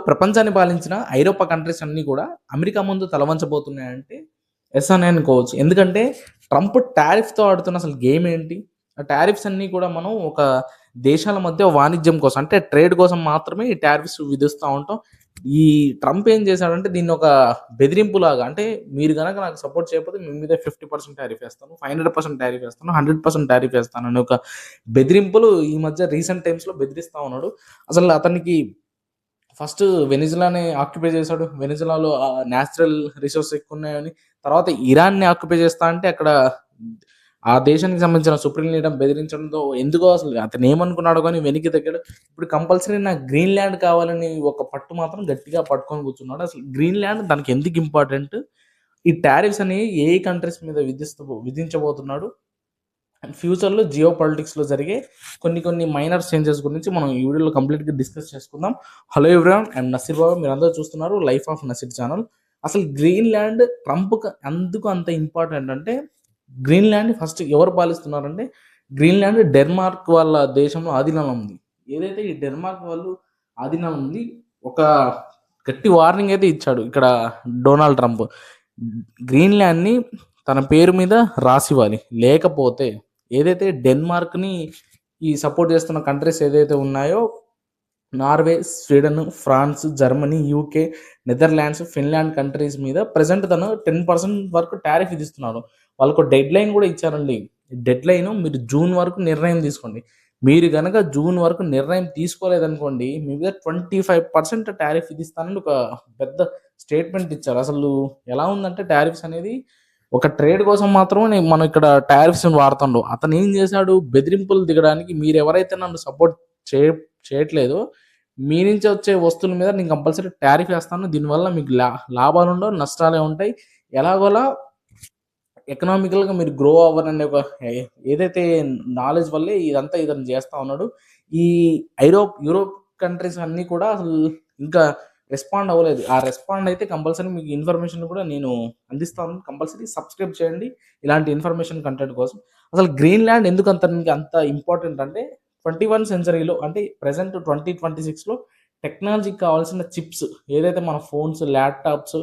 ప్రపంచాన్ని పాలించిన ఐరోపా కంట్రీస్ అన్నీ కూడా అమెరికా ముందు తలవంచబోతున్నాయంటే ఎస్ అని అనుకోవచ్చు. ఎందుకంటే ట్రంప్ టారిఫ్‌తో ఆడుతున్న అసలు గేమ్ ఏంటి? ఆ టారిఫ్స్ అన్నీ కూడా మనం ఒక దేశాల మధ్య వాణిజ్యం కోసం అంటే ట్రేడ్ కోసం మాత్రమే ఈ టారిఫ్స్ విధిస్తా ఉంటాం. ఈ ట్రంప్ ఏం చేశాడంటే దీన్ని ఒక బెదిరింపులాగా అంటే మీరు గనక నాకు సపోర్ట్ చేయకపోతే మీ మీద 50% టారిఫ్ ఏస్తాను. 500% టారిఫ్ ఏస్తాను. 100% టారిఫ్ ఏస్తాను అని ఒక బెదిరింపులు ఈ మధ్య రీసెంట్ టైమ్స్‌లో బెదిరిస్తా ఉన్నాడు. అసలు అతనికి ఫస్ట్ వెనిజులాని ఆక్యుపై చేశాడు. వెనిజులాలో నేచురల్ రిసోర్సెస్ ఎక్కువున్నాయని. తర్వాత ఇరాన్‌ని ఆక్యుపై చేస్తా అంటే అక్కడ ఆ దేశానికి సంబంధించిన సుప్రీం లీడర్ బెదిరించడంతో ఎందుకో అసలు అతనేమనుకున్నాడో గాని వెనక్కి తగ్గాడు. ఇప్పుడు కంపల్సరీ నాకు గ్రీన్‌లాండ్ కావాలని ఒక పట్టు మాత్రం గట్టిగా పట్టుకొని కూర్చున్నాడు. అసలు గ్రీన్‌లాండ్ తనకి ఎందుకు ఇంపార్టెంట్? ఈ టారిఫ్స్ అనేవి ఏ కంట్రీస్ మీద విధించబోతున్నాడు? అండ్ ఫ్యూచర్‌లో జియో పొలిటిక్స్‌లో జరిగే కొన్ని మైనర్ చేంజెస్ గురించి మనం ఈ వీడియోలో కంప్లీట్‌గా డిస్కస్ చేసుకుందాం. Hello everyone, I am Naseer Babu. మీరందరూ చూస్తున్నారు లైఫ్ ఆఫ్ నసీర్ ఛానల్. అసలు గ్రీన్‌లాండ్ ట్రంప్‌కి ఎందుకు అంత ఇంపార్టెంట్ అంటే, గ్రీన్‌లాండ్‌ని ఫస్ట్ ఎవరు పాలిస్తున్నారంటే, గ్రీన్‌లాండ్ డెన్మార్క్ వాళ్ళ దేశంలో ఆధీనంలో ఉంది. ఏదైతే ఈ డెన్మార్క్ వాళ్ళు ఆధీనంలో ఉంది, ఒక గట్టి వార్నింగ్ అయితే ఇచ్చాడు ఇక్కడ డొనాల్డ్ ట్రంప్. గ్రీన్‌లాండ్‌ని తన పేరు మీద రాసివ్వాలి. లేకపోతే ఏదైతే డెన్మార్క్‌ని ఈ సపోర్ట్ చేస్తున్న కంట్రీస్ ఏదైతే ఉన్నాయో Norway, Sweden, France, Germany, UK, Netherlands, Finland countries మీద ప్రెజెంట్ తను 10% వరకు టారిఫ్ విధిస్తున్నాడు. వాళ్ళకు డెడ్‌లైన్ కూడా ఇచ్చారండి. డెడ్‌లైన్ మీరు జూన్ వరకు నిర్ణయం తీసుకోండి. మీరు గనక జూన్ వరకు నిర్ణయం తీసుకోలేదనుకోండి, మీ మీద 25% టారిఫ్ విధిస్తానని ఒక పెద్ద స్టేట్మెంట్ ఇచ్చారు. అసలు ఎలా ఉందంటే టారిఫ్స్ అనేది ఒక ట్రేడ్ కోసం మాత్రమే మనం ఇక్కడ టారిఫ్స్‌ని వాడుతుండు. అతనేం చేశాడు బెదిరింపులు దిగడానికి మీరెవరైతే నన్ను సపోర్ట్ చే చేయట్లేదో మీ నుంచి వచ్చే వస్తువుల మీద నేను కంపల్సరీ టారిఫ్ ఏస్తాను. దీనివల్ల మీకు లాభాలుండవు, నష్టాలే ఉంటాయి. ఎలాగోలా ఎకనామికల్‌గా మీరు గ్రో అవ్వరనే ఒక ఏదైతే నాలెడ్జ్ వల్లే ఇదంతా ఇతను చేస్తా ఉన్నాడు. ఈ యూరోప్ కంట్రీస్ అన్నీ కూడా అసలు ఇంకా రెస్పాండ్ అవ్వలేదు. ఆ రెస్పాండ్ అయితే కంపల్సరీ మీకు ఇన్ఫర్మేషన్ కూడా నేను అందిస్తాను. కంపల్సరీ సబ్స్క్రైబ్ చేయండి ఇలాంటి ఇన్ఫర్మేషన్ కంటెంట్ కోసం. అసలు గ్రీన్‌లాండ్ ఎందుకు అంత ఇంపార్టెంట్ అంటే 21 సెంచరీలో అంటే ప్రెజెంట్ 2026లో టెక్నాలజీకి కావాల్సిన చిప్స్ ఏదైతే మన ఫోన్స్, ల్యాప్‌టాప్స్,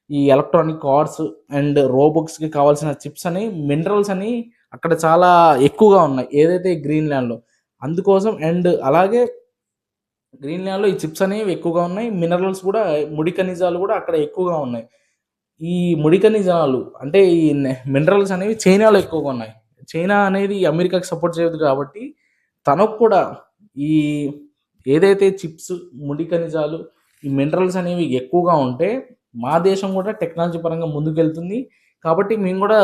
ఈ ఎలక్ట్రానిక్ కార్స్ అండ్ రోబోట్స్‌కి కావాల్సిన చిప్స్ అని, మినరల్స్ అని అక్కడ చాలా ఎక్కువగా ఉన్నాయి. ఏదైతే గ్రీన్‌లాండ్‌లో. అందుకోసం అండ్ అలాగే గ్రీన్‌లాండ్‌లో ఈ చిప్స్ అనేవి ఎక్కువగా ఉన్నాయి. మినరల్స్ కూడా ముడి ఖనిజాలు కూడా అక్కడ ఎక్కువగా ఉన్నాయి. ఈ ముడి ఖనిజాలు అంటే ఈ మినరల్స్ అనేవి చైనాలో ఎక్కువగా ఉన్నాయి. చైనా అనేది అమెరికాకి సపోర్ట్ చేయదు కాబట్టి తనకు కూడా ఈ ఏదైతే చిప్స్, ముడి ఖనిజాలు, ఈ మినరల్స్ అనేవి ఎక్కువగా ఉంటే మా దేశం కూడా టెక్నాలజీ పరంగా ముందుకెళ్తుంది. కాబట్టి మేము కూడా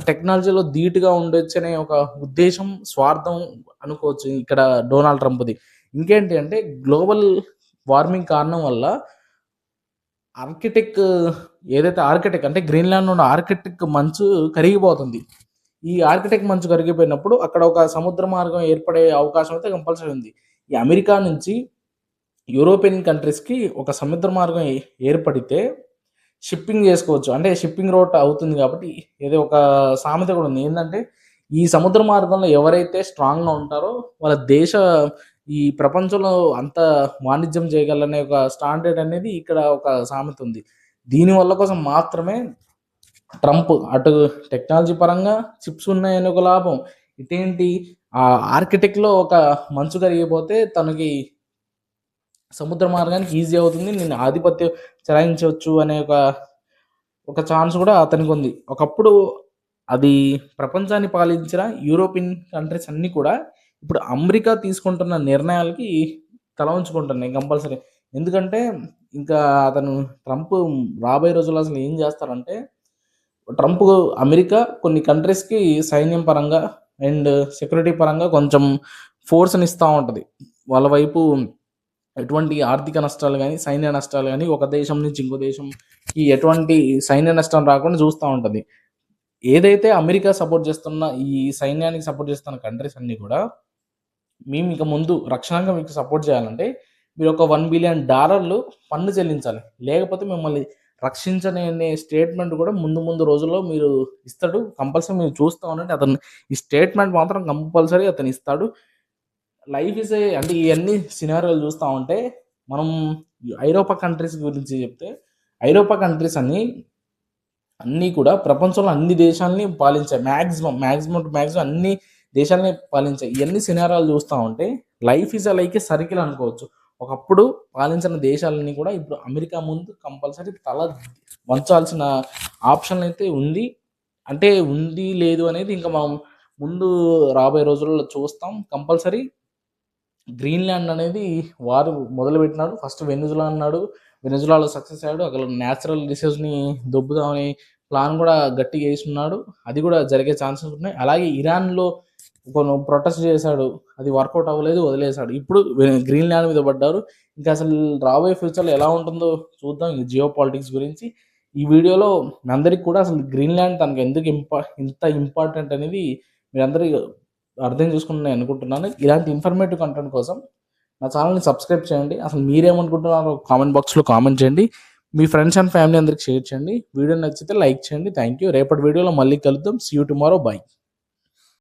టెక్నాలజీలో ధీటుగా ఉండొచ్చనే ఒక ఉద్దేశం, స్వార్థం అనుకోవచ్చు ఇక్కడ డొనాల్డ్ ట్రంప్‌ది. ఇంకేంటి అంటే గ్లోబల్ వార్మింగ్ కారణం వల్ల ఆర్కిటిక్ ఏదైతే ఆర్కిటిక్ అంటే గ్రీన్‌లాండ్‌లో ఉన్న ఆర్కిటిక్ మంచు కరిగిపోతుంది. ఈ ఆర్కిటిక్ మంచు కరిగిపోయినప్పుడు అక్కడ ఒక సముద్ర మార్గం ఏర్పడే అవకాశం అయితే కంపల్సరీ ఉంది. ఈ అమెరికా నుంచి యూరోపియన్ కంట్రీస్‌కి ఒక సముద్ర మార్గం ఏర్పడితే షిప్పింగ్ చేసుకోవచ్చు. అంటే షిప్పింగ్ రూట్ అవుతుంది కాబట్టి ఏదో ఒక సామెత కూడా ఉంది. ఏందంటే ఈ సముద్ర మార్గంలో ఎవరైతే స్ట్రాంగ్‌గా ఉంటారో వాళ్ళ ఈ ప్రపంచంలో అంత వాణిజ్యం చేయగలరనే ఒక స్టాండర్డ్ అనేది ఇక్కడ ఒక సామెత ఉంది. దీనివల్ల కోసం మాత్రమే ట్రంప్ అటు టెక్నాలజీ పరంగా చిప్స్ ఉన్నాయని ఒక లాభం. ఇటేంటి ఆర్కిటెక్ట్‌లో ఒక మంచు కరిగిపోతే తనకి సముద్ర మార్గానికి ఈజీ అవుతుంది. నేను ఆధిపత్యం చెలాయించవచ్చు అనే ఒక ఛాన్స్ కూడా అతనికుంది. ఒకప్పుడు అది ప్రపంచాన్ని పాలించిన యూరోపియన్ కంట్రీస్ అన్నీ కూడా ఇప్పుడు అమెరికా తీసుకుంటున్న నిర్ణయాలకి తల వంచుకుంటున్నాయి కంపల్సరీ. ఎందుకంటే ఇంకా అతను ట్రంప్ రాబోయే రోజుల్లో అసలు ఏం చేస్తారంటే ట్రంప్ అమెరికా కొన్ని కంట్రీస్‌కి సైన్యం పరంగా అండ్ సెక్యూరిటీ పరంగా కొంచెం ఫోర్స్‌ని ఇస్తా ఉంటది. వాళ్ళ వైపు ఎటువంటి ఆర్థిక నష్టాలు గాని, సైన్య నష్టాలు గాని, ఒక దేశం నుంచి ఇంకో దేశంకి ఎటువంటి సైన్య నష్టం రాకుండా చూస్తా ఉంటది. ఏదైతే అమెరికా సపోర్ట్ చేస్తున్న ఈ సైన్యానికి సపోర్ట్ చేస్తున్న కంట్రీస్ అన్నీ కూడా మేము ఇక ముందు రక్షణంగా మీకు సపోర్ట్ చేయాలంటే మీరు ఒక $1 బిలియన్ పన్ను చెల్లించాలి. లేకపోతే మిమ్మల్ని రక్షించననే స్టేట్మెంట్ కూడా ముందు రోజుల్లో మీరు ఇస్తాడు. కంపల్సరీ మీరు చూస్తా ఉండండి. అతను ఈ స్టేట్మెంట్ మాత్రం కంపల్సరీ అతను ఇస్తాడు. లైఫ్ ఈజ్ అంటే ఇయన్నీ సినారియోలు చూస్తా ఉంటే మనం ఐరోపా కంట్రీస్ గురించి చెప్తే, ఐరోపా కంట్రీస్ అన్నీ కూడా ప్రపంచంలో అన్ని దేశాలని పాలించాయి. మ్యాక్సిమం అన్ని దేశాలని పాలించాయి. ఇయన్నీ సినారియోలు చూస్తా ఉంటే life is like a circle అనుకోవచ్చు. ఒకప్పుడు పాలించిన దేశాలన్నీ కూడా ఇప్పుడు అమెరికా ముందు కంపల్సరీ తల వంచాల్సిన ఆప్షన్ అయితే ఉంది. అంటే ఉంది, లేదు అనేది ఇంకా మనం ముందు రాబోయే రోజుల్లో చూస్తాం. కంపల్సరీ గ్రీన్‌లాండ్ అనేది వారు మొదలుపెట్టినాడు. ఫస్ట్ వెనిజులా అన్నాడు. వెనిజులాలో సక్సెస్ అయ్యాడు. అక్కడ న్యాచురల్ రిసోర్స్‌ని దొబ్బుదామని ప్లాన్ కూడా గట్టిగా యేసున్నాడు. అది కూడా జరిగే ఛాన్సెస్ ఉన్నాయి. అలాగే ఇరాన్‌లో ప్రొటెస్ట్ చేశాడు. అది వర్కౌట్ అవ్వలేదు, వదిలేసాడు. ఇప్పుడు గ్రీన్‌లాండ్ మీద పడ్డారు. ఇంకా అసలు రాబోయే ఫ్యూచర్‌లో ఎలా ఉంటుందో చూద్దాం. ఈ జియో పాలిటిక్స్ గురించి ఈ వీడియోలో మీ అందరికి కూడా అసలు గ్రీన్‌లాండ్ తనకు ఎందుకు ఇంత ఇంపార్టెంట్ అనేది మీరందరూ అర్థం చేసుకున్నారని అనుకుంటున్నాను. ఇలాంటి ఇన్ఫర్మేటివ్ కంటెంట్ కోసం నా ఛానల్‌ని సబ్స్క్రైబ్ చేయండి. అసలు మీరేమనుకుంటున్నారో కామెంట్ బాక్స్‌లో కామెంట్ చేయండి. మీ ఫ్రెండ్స్ అండ్ ఫ్యామిలీ అందరికి షేర్ చేయండి. వీడియో నచ్చితే లైక్ చేయండి. Thank you. రేపటి వీడియోలో మళ్ళీ కలుద్దాం. See you tomorrow. బై.